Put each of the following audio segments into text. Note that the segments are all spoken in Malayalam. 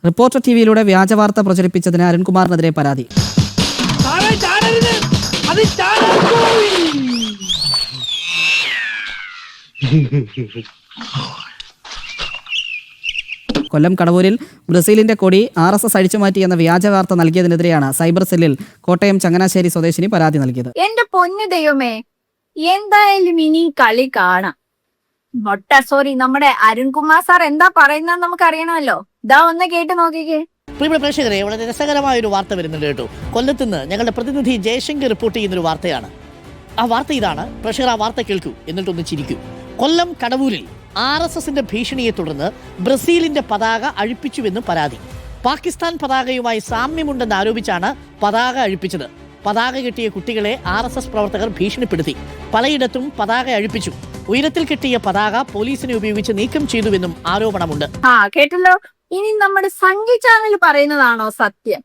റിപ്പോർട്ടർ ടിവിയിലൂടെ വ്യാജവാർത്ത പ്രചരിപ്പിച്ചതിന് അരുൺകുമാറിനെതിരെ പരാതി. കൊല്ലം കടവൂരിൽ ബ്രസീലിന്റെ കൊടി RSS അഴിച്ചുമാറ്റി എന്ന വ്യാജവാർത്ത നൽകിയതിനെതിരെയാണ് സൈബർ സെല്ലിൽ കോട്ടയം ചങ്ങനാശ്ശേരി സ്വദേശിനി പരാതി നൽകിയത്. എന്റെ പൊന്നു ദൈവമേ, എന്തായാലും ഇനി കളി കാണാം. നമ്മുടെ അരുൺകുമാർ സാർ എന്താ പറയുന്നത് നമുക്ക് അറിയണമല്ലോ. ഇതാ ഒന്ന് കേട്ട് നോക്കിക്കേ. പ്രിയ പ്രേക്ഷകരെ, വളരെ രസകരമായ ഒരു വാർത്ത വരുന്നുണ്ട് കേട്ടോ. കൊല്ലത്തുനിന്ന് ഞങ്ങളുടെ പ്രതിനിധി ജയശങ്കർ റിപ്പോർട്ട് ചെയ്യുന്നൊരു വാർത്തയാണ്. ആ വാർത്ത ഇതാണ്. പ്രേക്ഷകർ, ആ വാർത്ത കേൾക്കൂ, എന്നിട്ടൊന്ന് ചിരിക്കൂ. കൊല്ലം കടവൂരിൽ RSSന്റെ ഭീഷണിയെ തുടർന്ന് ബ്രസീലിന്റെ പതാക അഴിപ്പിച്ചുവെന്ന് പരാതി. പാകിസ്ഥാൻ പതാകയുമായി സാമ്യമുണ്ടെന്ന് ആരോപിച്ചാണ് പതാക അഴിപ്പിച്ചത്. പതാക കെട്ടിയ കുട്ടികളെ RSS പ്രവർത്തകർ ഭീഷണിപ്പെടുത്തി. പലയിടത്തും പതാക അഴിപ്പിച്ചു. ഉയരത്തിൽ കെട്ടിയ പതാക പോലീസിനെ ഉപയോഗിച്ച് നീക്കം ചെയ്തുവെന്നും ആരോപണമുണ്ട്. കേട്ടല്ലോ. ഇനി നമ്മുടെ സംഗീത ചാനൽ പറയുന്നതാണോ സത്യം?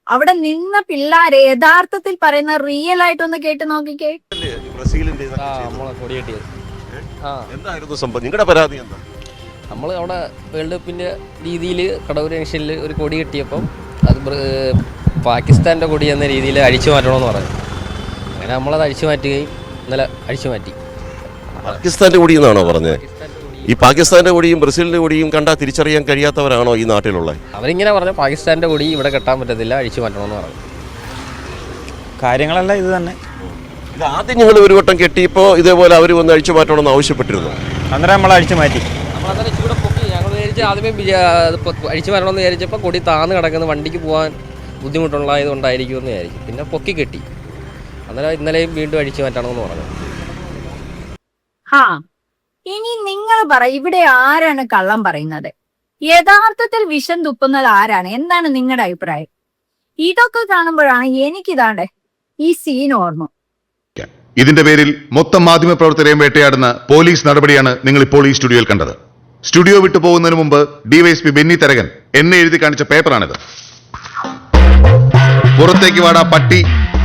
അവിടെ നിന്ന പിള്ളേരെ യഥാർത്ഥത്തിൽ പറയുന്ന റിയൽ ആയിട്ടൊന്ന് കേട്ട് നോക്കിക്കേ. എന്തായിരുന്നു സംഭവം? നിങ്ങളുടെ പരാതി എന്താ? നമ്മൾ അവിടെ വേൾഡ് കപ്പിൻ്റെ രീതിയിൽ കടവൂർ ജംഗ്ഷനിൽ ഒരു കൊടി കെട്ടിയപ്പം അത് പാകിസ്ഥാൻ്റെ കൊടി എന്ന രീതിയിൽ അഴിച്ചു മാറ്റണമെന്ന് പറഞ്ഞു. അങ്ങനെ നമ്മളത് അഴിച്ചു മാറ്റുകയും ഇന്നലെ അഴിച്ചു മാറ്റി. പാകിസ്ഥാന്റെ കൊടി എന്നാണോ പറഞ്ഞത്? ഈ പാകിസ്ഥാന്റെ കൊടിയും ബ്രസീലിന്റെ കൊടിയും കണ്ടാൽ തിരിച്ചറിയാൻ കഴിയാത്തവരാണോ ഈ നാട്ടിലുള്ളത്? അവരിങ്ങനെ പറഞ്ഞു പാകിസ്ഥാൻ്റെ കൊടി ഇവിടെ കെട്ടാൻ പറ്റത്തില്ല, അഴിച്ചു മാറ്റണമെന്ന് പറഞ്ഞു. കാര്യങ്ങളെല്ലാം ഇത് തന്നെ. ഇത് ആദ്യം ഞങ്ങൾ ഒരു വട്ടം കെട്ടിയപ്പോൾ ഇതേപോലെ അവർ വന്ന് അഴിച്ചു മാറ്റണമെന്ന് ആവശ്യപ്പെട്ടിരുന്നു. അന്നേരം നമ്മൾ അഴിച്ചു മാറ്റി. നമ്മളന്നേരം ഇച്ചിരി പൊക്കി. ഞങ്ങൾ വിചാരിച്ച് ആദ്യമേ അഴിച്ചു മാറ്റണമെന്ന് വിചാരിച്ചപ്പോൾ കൊടി താന്ന് കിടക്കുന്ന വണ്ടിക്ക് പോകാൻ ബുദ്ധിമുട്ടുള്ളതായതുകൊണ്ടായിരിക്കും എന്ന് വിചാരിച്ചു. പിന്നെ പൊക്കി കെട്ടി. അന്നേരം ഇന്നലെയും വീണ്ടും അഴിച്ചു മാറ്റണമെന്ന് പറഞ്ഞു. ഇനി നിങ്ങൾ പറ, ഇവിടെ ആരാണ് കള്ളം പറയുന്നത്? യഥാർത്ഥത്തിൽ വിഷം തുപ്പുന്നത് ആരാണ്? എന്താണ് നിങ്ങളുടെ അഭിപ്രായം? ഇതൊക്കെ കാണുമ്പോഴാണ് എനിക്കിതാണ്ട് ഈ സീൻ ഓർമ്മ. ഇതിന്റെ പേരിൽ മൊത്തം മാധ്യമപ്രവർത്തകരെയും വേട്ടയാടുന്ന പോലീസ് നടപടിയാണ് നിങ്ങൾ ഇപ്പോൾ ഈ സ്റ്റുഡിയോയിൽ കണ്ടത്. സ്റ്റുഡിയോ വിട്ടു പോകുന്നതിന് മുമ്പ് DYSP ബെന്നി തരകൻ എന്നെ എഴുതി കാണിച്ച പേപ്പറാണിത്. പുറത്തേക്ക് വാടാ പട്ടി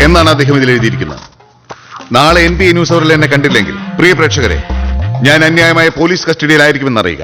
എന്നാണ് അദ്ദേഹം ഇതിൽ എഴുതിയിരിക്കുന്നത്. നാളെ NTA ന്യൂസ് അവറിൽ എന്നെ കണ്ടില്ലെങ്കിൽ പ്രിയ പ്രേക്ഷകരെ, ഞാൻ അന്യായമായ പോലീസ് കസ്റ്റഡിയിലായിരിക്കുമെന്ന് അറിയുക.